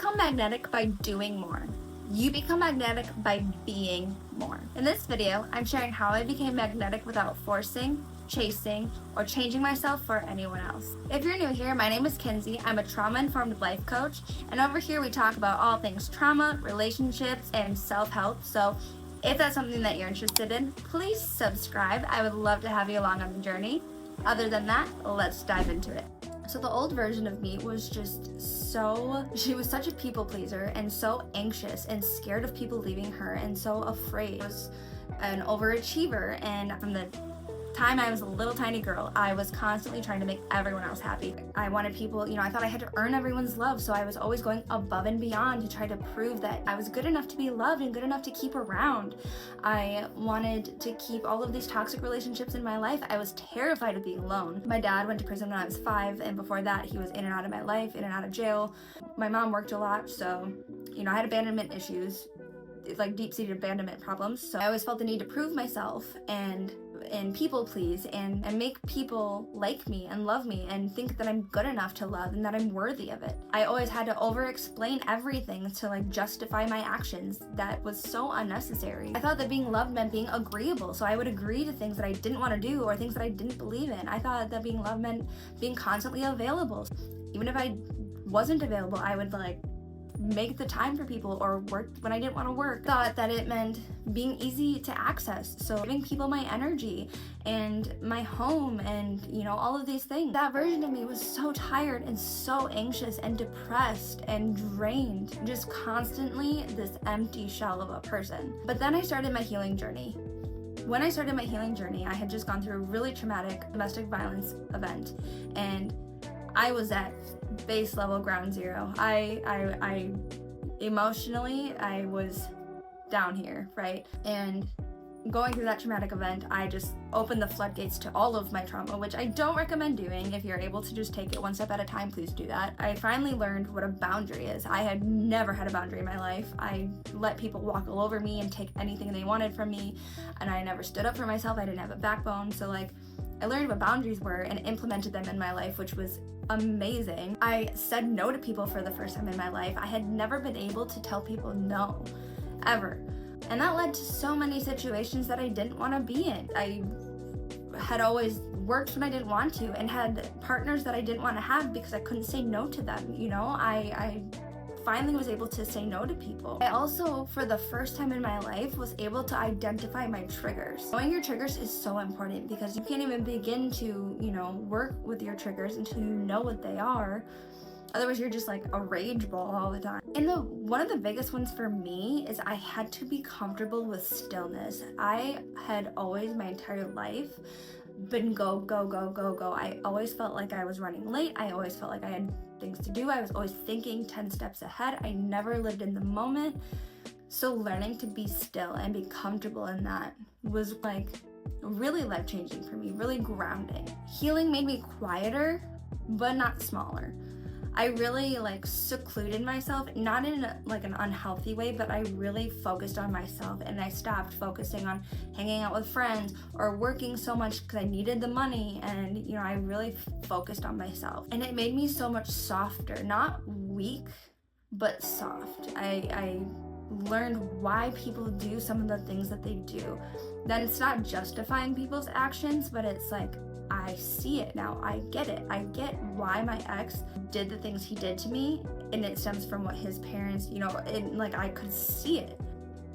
become magnetic by doing more. You become magnetic by being more. In this video, I'm sharing how I became magnetic without forcing, chasing, or changing myself for anyone else. If you're new here, my name is Kinsey. I'm a trauma-informed life coach, and over here we talk about all things trauma, relationships, and self-help. So if that's something that you're interested in, please subscribe. I would love to have you along on the journey. Other than that, let's dive into it. So the old version of me was she was such a people pleaser and so anxious and scared of people leaving her and so afraid. I was an overachiever, and from the time I was a little tiny girl, I was constantly trying to make everyone else happy. I wanted people, I thought I had to earn everyone's love, so I was always going above and beyond to try to prove that I was good enough to be loved and good enough to keep around. I wanted to keep all of these toxic relationships in my life. I was terrified of being alone. My dad went to prison when I was 5, and before that he was in and out of my life, in and out of jail. My mom worked a lot, so I had abandonment issues, like deep-seated abandonment problems. So I always felt the need to prove myself and people please and make people like me and love me and think that I'm good enough to love and that I'm worthy of it. I always had to over-explain everything to justify my actions. That was so unnecessary. I thought that being loved meant being agreeable, so I would agree to things that I didn't want to do or things that I didn't believe in. I thought that being loved meant being constantly available. Even if I wasn't available, I would make the time for people or work when I didn't want to work. Thought that it meant being easy to access, so giving people my energy and my home and all of these things. That version of me was so tired and so anxious and depressed and drained, just constantly this empty shell of a person. But then I started my healing journey. When I started my healing journey, I had just gone through a really traumatic domestic violence event, and I was at base level ground zero. I emotionally, I was down here, right? And going through that traumatic event, I just opened the floodgates to all of my trauma, which I don't recommend doing. If you're able to just take it one step at a time, please do that. I finally learned what a boundary is. I had never had a boundary in my life. I let people walk all over me and take anything they wanted from me, and I never stood up for myself. I didn't have a backbone. So I learned what boundaries were and implemented them in my life, which was amazing. I said no to people for the first time in my life. I had never been able to tell people no, ever. And that led to so many situations that I didn't want to be in. I had always worked when I didn't want to and had partners that I didn't want to have because I couldn't say no to them. I finally was able to say no to people. I also, for the first time in my life, was able to identify my triggers. Knowing your triggers is so important because you can't even begin to, work with your triggers until you know what they are. Otherwise, you're just a rage ball all the time. And one of the biggest ones for me is I had to be comfortable with stillness. I had always, my entire life, been go, go, go, go, go. I always felt like I was running late. I always felt like I had things to do. I was always thinking 10 steps ahead. I never lived in the moment. So learning to be still and be comfortable in that was really life-changing for me, really grounding. Healing made me quieter, but not smaller. I really secluded myself, not in an unhealthy way, but I really focused on myself, and I stopped focusing on hanging out with friends or working so much because I needed the money, and I really focused on myself. And it made me so much softer, not weak, but soft. I learned why people do some of the things that they do. That it's not justifying people's actions, but it's I see it now. I get it. I get why my ex did the things he did to me, and it stems from what his parents, I could see it.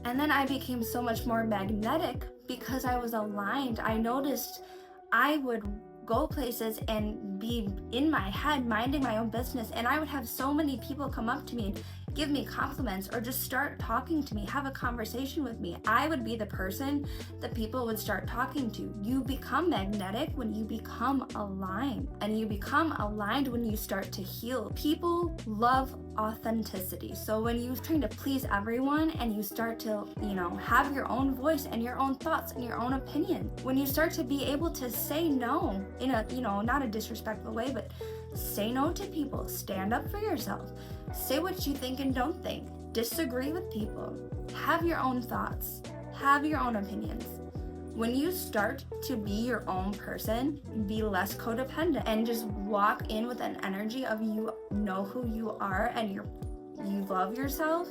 And then I became so much more magnetic because I was aligned. I noticed I would go places and be in my head minding my own business, and I would have so many people come up to me and give me compliments or just start talking to me, have a conversation with me. I would be the person that people would start talking to. You become magnetic when you become aligned, and you become aligned when you start to heal. People love authenticity. So when you're trying to please everyone and you start to, have your own voice and your own thoughts and your own opinion, when you start to be able to say no in a, not a disrespectful way, but say no to people, stand up for yourself, say what you think and don't think, disagree with people, have your own thoughts, have your own opinions. When you start to be your own person, be less codependent and just walk in with an energy of you know who you are and you're you love yourself,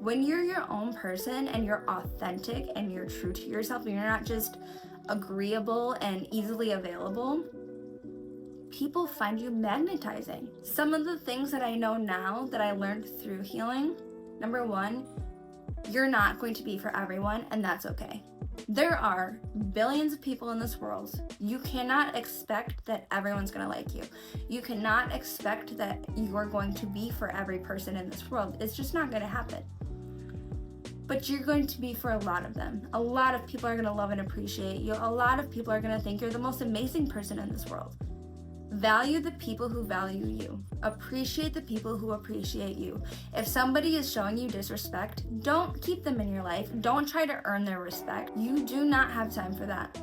when you're your own person and you're authentic and you're true to yourself and you're not just agreeable and easily available, people find you magnetizing. Some of the things that I know now that I learned through healing: number one, you're not going to be for everyone, and that's okay. There are billions of people in this world. You cannot expect that everyone's going to like you. You cannot expect that you're going to be for every person in this world. It's just not going to happen. But you're going to be for a lot of them. A lot of people are going to love and appreciate you. A lot of people are going to think you're the most amazing person in this world. Value the people who value you. Appreciate the people who appreciate you. If somebody is showing you disrespect, don't keep them in your life. Don't try to earn their respect. You do not have time for that.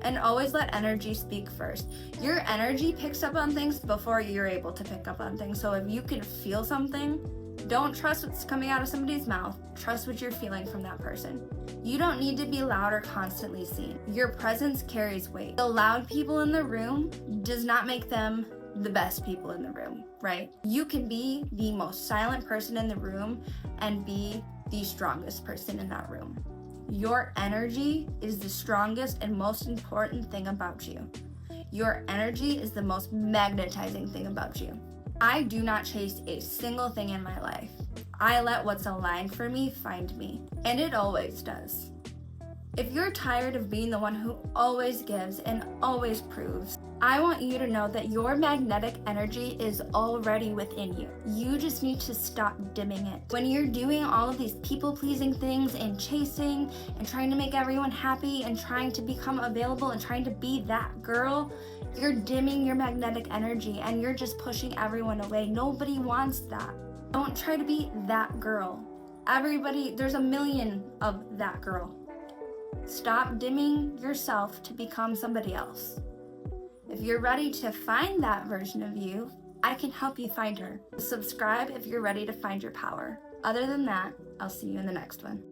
And always let energy speak first. Your energy picks up on things before you're able to pick up on things. So if you can feel something, don't trust what's coming out of somebody's mouth. Trust what you're feeling from that person. You don't need to be loud or constantly seen. Your presence carries weight. The loud people in the room does not make them the best people in the room, right? You can be the most silent person in the room and be the strongest person in that room. Your energy is the strongest and most important thing about you. Your energy is the most magnetizing thing about you. I do not chase a single thing in my life. I let what's aligned for me find me, and it always does. If you're tired of being the one who always gives and always proves, I want you to know that your magnetic energy is already within you. You just need to stop dimming it. When you're doing all of these people-pleasing things and chasing and trying to make everyone happy and trying to become available and trying to be that girl, you're dimming your magnetic energy and you're just pushing everyone away. Nobody wants that. Don't try to be that girl. There's a million of that girl. Stop dimming yourself to become somebody else. If you're ready to find that version of you, I can help you find her. Subscribe if you're ready to find your power. Other than that, I'll see you in the next one.